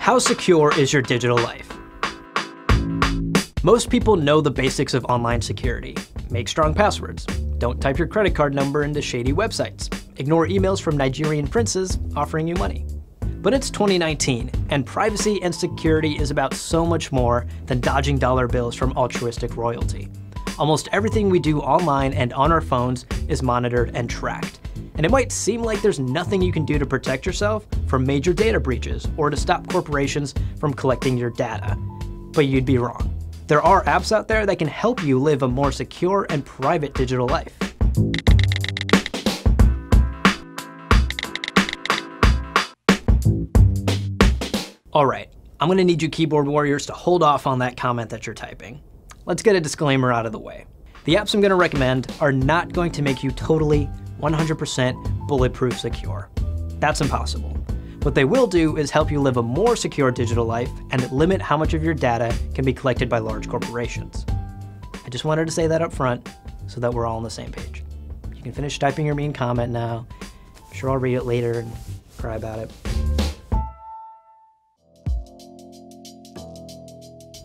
How secure is your digital life? Most people know the basics of online security. Make strong passwords. Don't type your credit card number into shady websites. Ignore emails from Nigerian princes offering you money. But it's 2019, and privacy and security is about so much more than dodging dollar bills from altruistic royalty. Almost everything we do online and on our phones is monitored and tracked. And it might seem like there's nothing you can do to protect yourself from major data breaches or to stop corporations from collecting your data. But you'd be wrong. There are apps out there that can help you live a more secure and private digital life. Alright, I'm gonna need you keyboard warriors to hold off on that comment that you're typing. Let's get a disclaimer out of the way. The apps I'm gonna recommend are not going to make you totally 100% bulletproof secure. That's impossible. What they will do is help you live a more secure digital life and limit how much of your data can be collected by large corporations. I just wanted to say that up front so that we're all on the same page. You can finish typing your mean comment now. I'm sure I'll read it later and cry about it.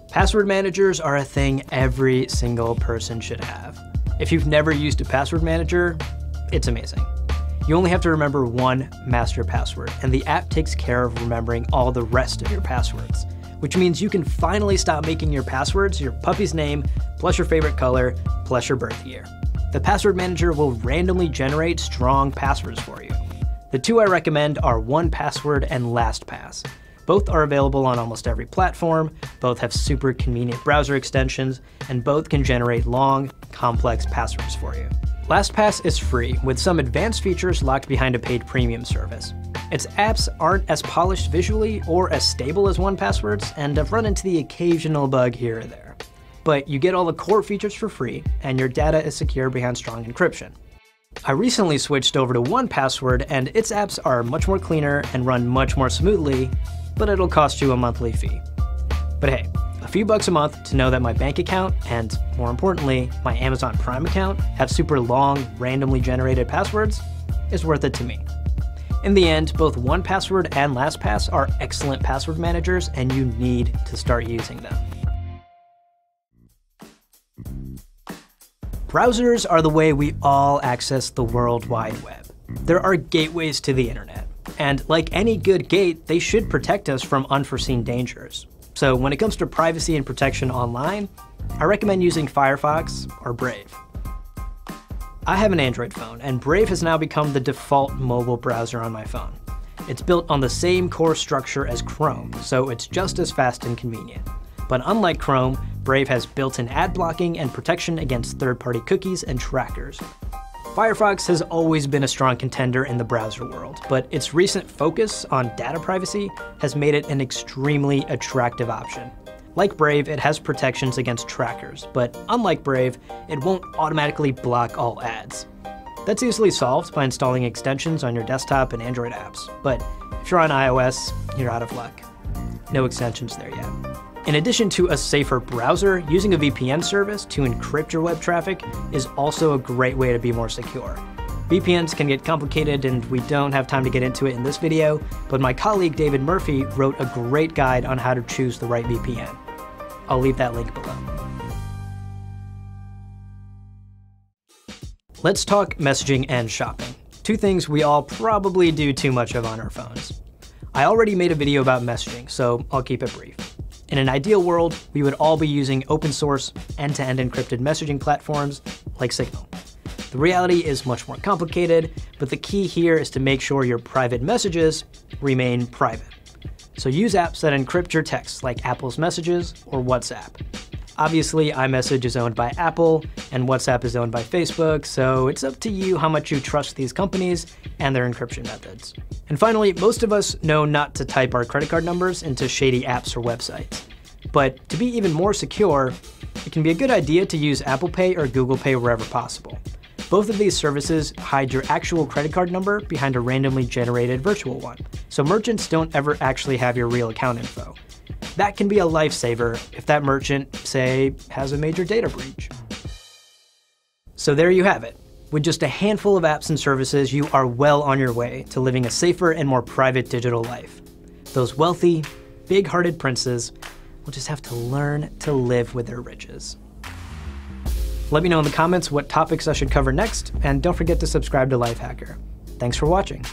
Password managers are a thing every single person should have. If you've never used a password manager, it's amazing. You only have to remember one master password, and the app takes care of remembering all the rest of your passwords, which means you can finally stop making your passwords your puppy's name, plus your favorite color, plus your birth year. The password manager will randomly generate strong passwords for you. The two I recommend are 1Password and LastPass. Both are available on almost every platform, both have super convenient browser extensions, and both can generate long, complex passwords for you. LastPass is free, with some advanced features locked behind a paid premium service. Its apps aren't as polished visually or as stable as 1Password's, and I've run into the occasional bug here or there. But you get all the core features for free, and your data is secure behind strong encryption. I recently switched over to 1Password, and its apps are much more cleaner and run much more smoothly, but it'll cost you a monthly fee. But hey, a few bucks a month to know that my bank account, and more importantly, my Amazon Prime account, have super long, randomly generated passwords is worth it to me. In the end, both 1Password and LastPass are excellent password managers, and you need to start using them. Browsers are the way we all access the World Wide Web. There are gateways to the internet, and like any good gate, they should protect us from unforeseen dangers. So when it comes to privacy and protection online, I recommend using Firefox or Brave. I have an Android phone, and Brave has now become the default mobile browser on my phone. It's built on the same core structure as Chrome, so it's just as fast and convenient. But unlike Chrome, Brave has built-in ad blocking and protection against third-party cookies and trackers. Firefox has always been a strong contender in the browser world, but its recent focus on data privacy has made it an extremely attractive option. Like Brave, it has protections against trackers, but unlike Brave, it won't automatically block all ads. That's easily solved by installing extensions on your desktop and Android apps, but if you're on iOS, you're out of luck. No extensions there yet. In addition to a safer browser, using a VPN service to encrypt your web traffic is also a great way to be more secure. VPNs can get complicated, and we don't have time to get into it in this video, but my colleague David Murphy wrote a great guide on how to choose the right VPN. I'll leave that link below. Let's talk messaging and shopping, two things we all probably do too much of on our phones. I already made a video about messaging, so I'll keep it brief. In an ideal world, we would all be using open source, end-to-end encrypted messaging platforms like Signal. The reality is much more complicated, but the key here is to make sure your private messages remain private. So use apps that encrypt your texts like Apple's Messages or WhatsApp. Obviously, iMessage is owned by Apple and WhatsApp is owned by Facebook, so it's up to you how much you trust these companies and their encryption methods. And finally, most of us know not to type our credit card numbers into shady apps or websites. But to be even more secure, it can be a good idea to use Apple Pay or Google Pay wherever possible. Both of these services hide your actual credit card number behind a randomly generated virtual one, so merchants don't ever actually have your real account info. That can be a lifesaver if that merchant, say, has a major data breach. So there you have it. With just a handful of apps and services, you are well on your way to living a safer and more private digital life. Those wealthy, big-hearted princes will just have to learn to live with their riches. Let me know in the comments what topics I should cover next, and don't forget to subscribe to Lifehacker. Thanks for watching.